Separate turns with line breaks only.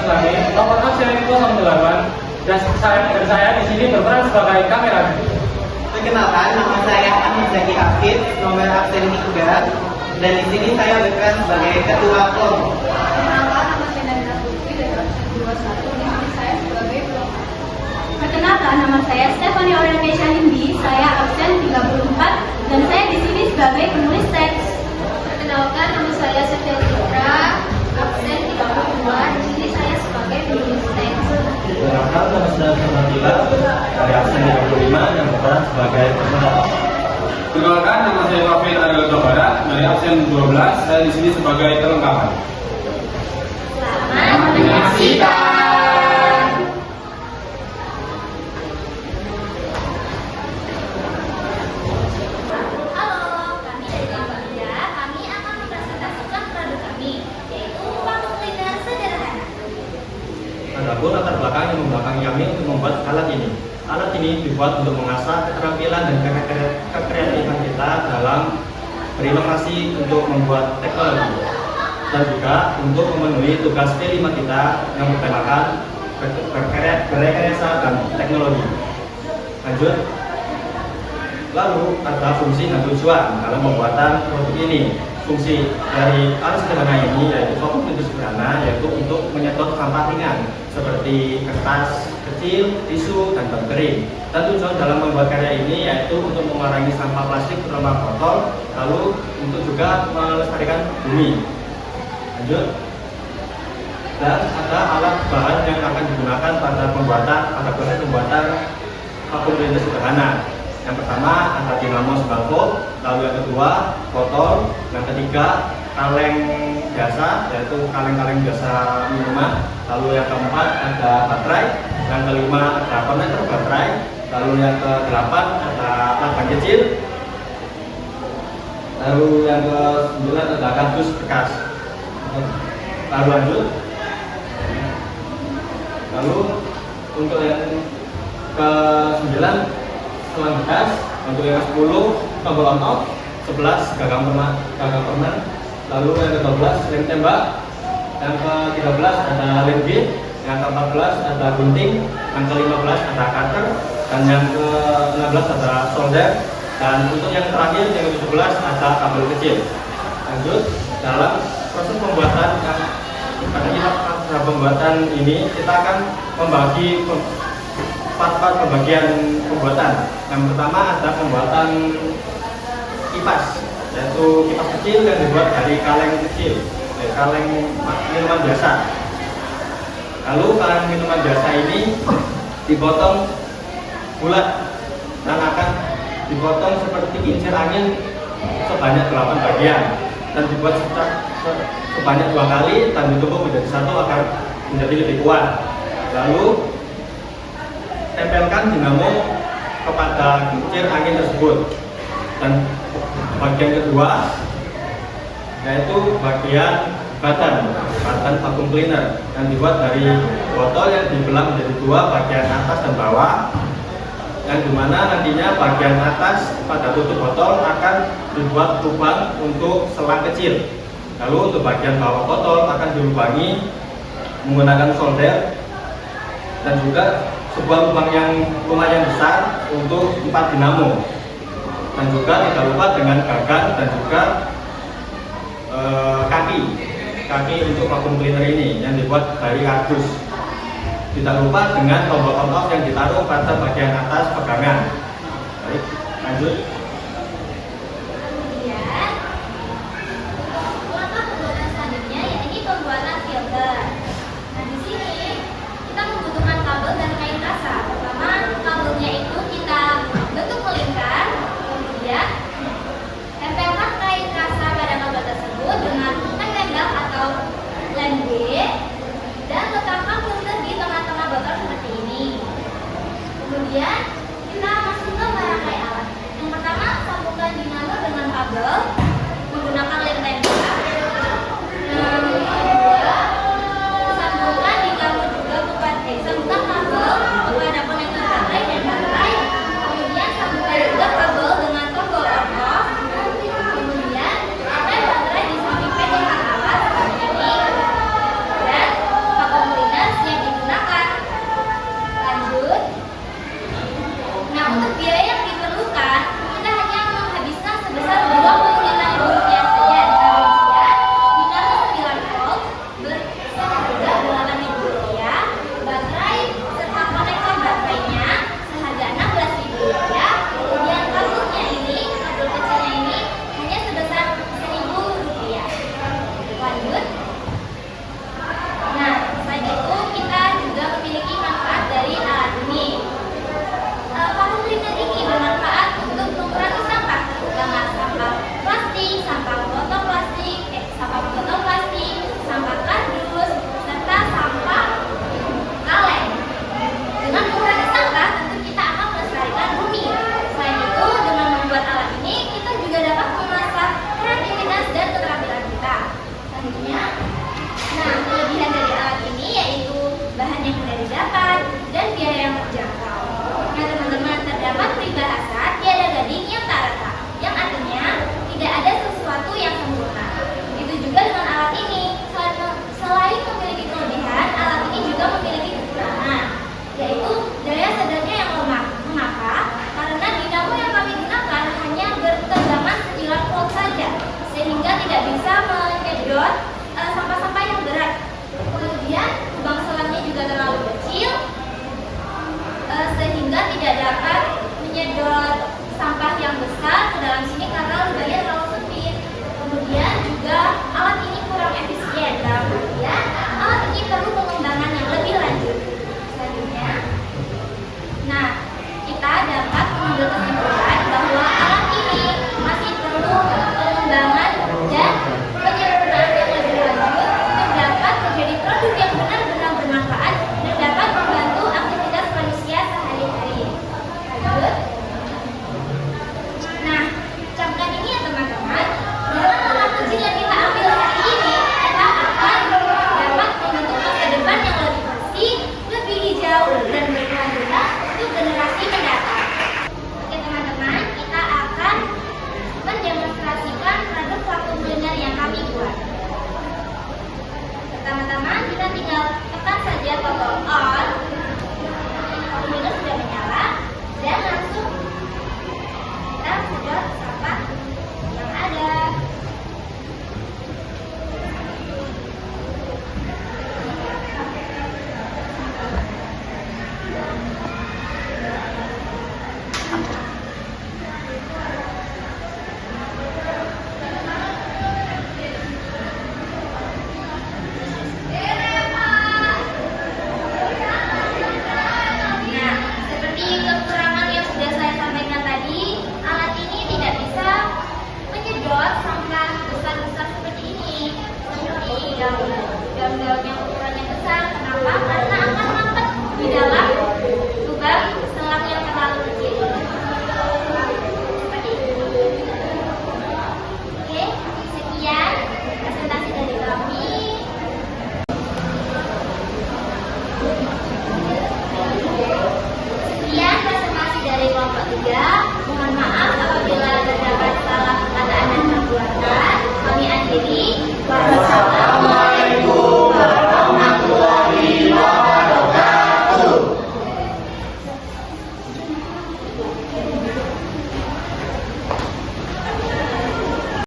Islami nomor absen 08 dan saya di sini berperan sebagai kameramen.
Perkenalkan, nama saya Ahmad Zaki Hafid, nomor absen 3, dan di sini saya berperan sebagai ketua kelompok.
Perkenalkan, nama saya Nabila Putri dari absen 21, di sini saya sebagai pelopor. Perkenalkan, nama saya Stephanie Aurelia Nindi, saya absen 34 dan saya di sini sebagai penulis teks. Perkenalkan, nama saya Setia Citra, absen 32, di sini saya sebagai penulis teks.
Perkenalkan, nama saya Nabila dari absen 35 yang berperan sebagai penulis.
Perkenalkan, nama saya Wafid Ariel Tobara dari absen 12, saya di sini sebagai kelengkapan.
Selamat menyaksikan.
Halo, kami dari kelompok 3. Kami akan mempresentasikan produk kami, yaitu vakum cleaner sederhana.
Adapun latar belakang yang membelakangi kami untuk membuat alat ini. Alat ini dibuat untuk mengasah keterampilan dan kekreatifan kita dalam berinovasi untuk membuat teknologi, dan juga untuk memenuhi tugas P5 kita yang bertemakan berrekayasa dan teknologi. Lanjut. Lalu ada fungsi dan tujuan dalam pembuatan produk ini. Fungsi dari alat sederhana ini yaitu vakum cleaner sederhana, yaitu untuk menyedot sampah ringan seperti kertas kecil, tisu, dan bahan kering. Dan tujuan dalam membuat karya ini yaitu untuk mengurangi sampah plastik terutama botol, lalu untuk juga melestarikan bumi. Lanjut. Dan ada alat bahan yang akan digunakan pada proses pembuatan vakum cleaner sederhana. Yang pertama ada dinamo 9 volt, lalu yang kedua botol, yang ketiga kaleng biasa yaitu kaleng-kaleng biasa minuman, lalu yang keempat ada baterai, yang kelima ada konektor baterai, lalu yang ke-8 ada lakban kecil, lalu yang ke-9 ada kardus bekas. Lalu lanjut. Lalu untuk yang ke-9 selang bekas, untuk yang ke-10 tombol on off, 11 gagang permen, lalu yang ke-12 lem tembak, yang ke-13 ada lem gate, yang ke-14 ada gunting, yang ke-15 ada cutter, dan yang ke-16 ada solder, dan untuk yang terakhir yang ke-17 ada kabel kecil. Lanjut, dalam proses pembuatan pembuatan ini kita akan membagi part-part pembagian pembuatan. Yang pertama ada pembuatan kipas, yaitu kipas kecil yang dibuat dari kaleng kecil, kaleng minuman biasa. Lalu kaleng minuman biasa ini dipotong bulat dan akan dipotong seperti kincir angin sebanyak 8 bagian dan dibuat sebanyak 2 kali dan ditumpuk menjadi satu agar menjadi lebih kuat. Lalu tempelkan dinamo kepada kincir angin tersebut. Dan bagian kedua yaitu bagian badan vakum cleaner yang dibuat dari botol yang dibelah menjadi 2, bagian atas dan bawah, yang dimana nantinya bagian atas pada tutup botol akan dibuat lubang untuk selang kecil. Lalu untuk bagian bawah botol akan dilubangi menggunakan solder, dan juga sebuah lubang yang lumayan besar untuk 4 dinamo, dan juga tidak lupa dengan gagang dan juga kaki untuk vakum cleaner ini yang dibuat dari kardus. Tidak lupa dengan tombol on off yang ditaruh pada bagian atas pegangan. Baik, lanjut.
Kemudian, langkah pembuatan selanjutnya yaitu pembuatan filter. Nah, di sini kita membutuhkan kabel dan kain kasa. Pertama, kabelnya itu kita bentuk melingkar, kemudian tempelkan kain kasa pada kabel tersebut dengan pengendal atau lem B, dan letakkan filter di tengah-tengah botol seperti ini. Kemudian kita masukkan barangkali alat. Yang pertama ketiga, mohon maaf apabila terdapat salah perkataan dan perbuatan. Kami akhiri. Wassalamualaikum.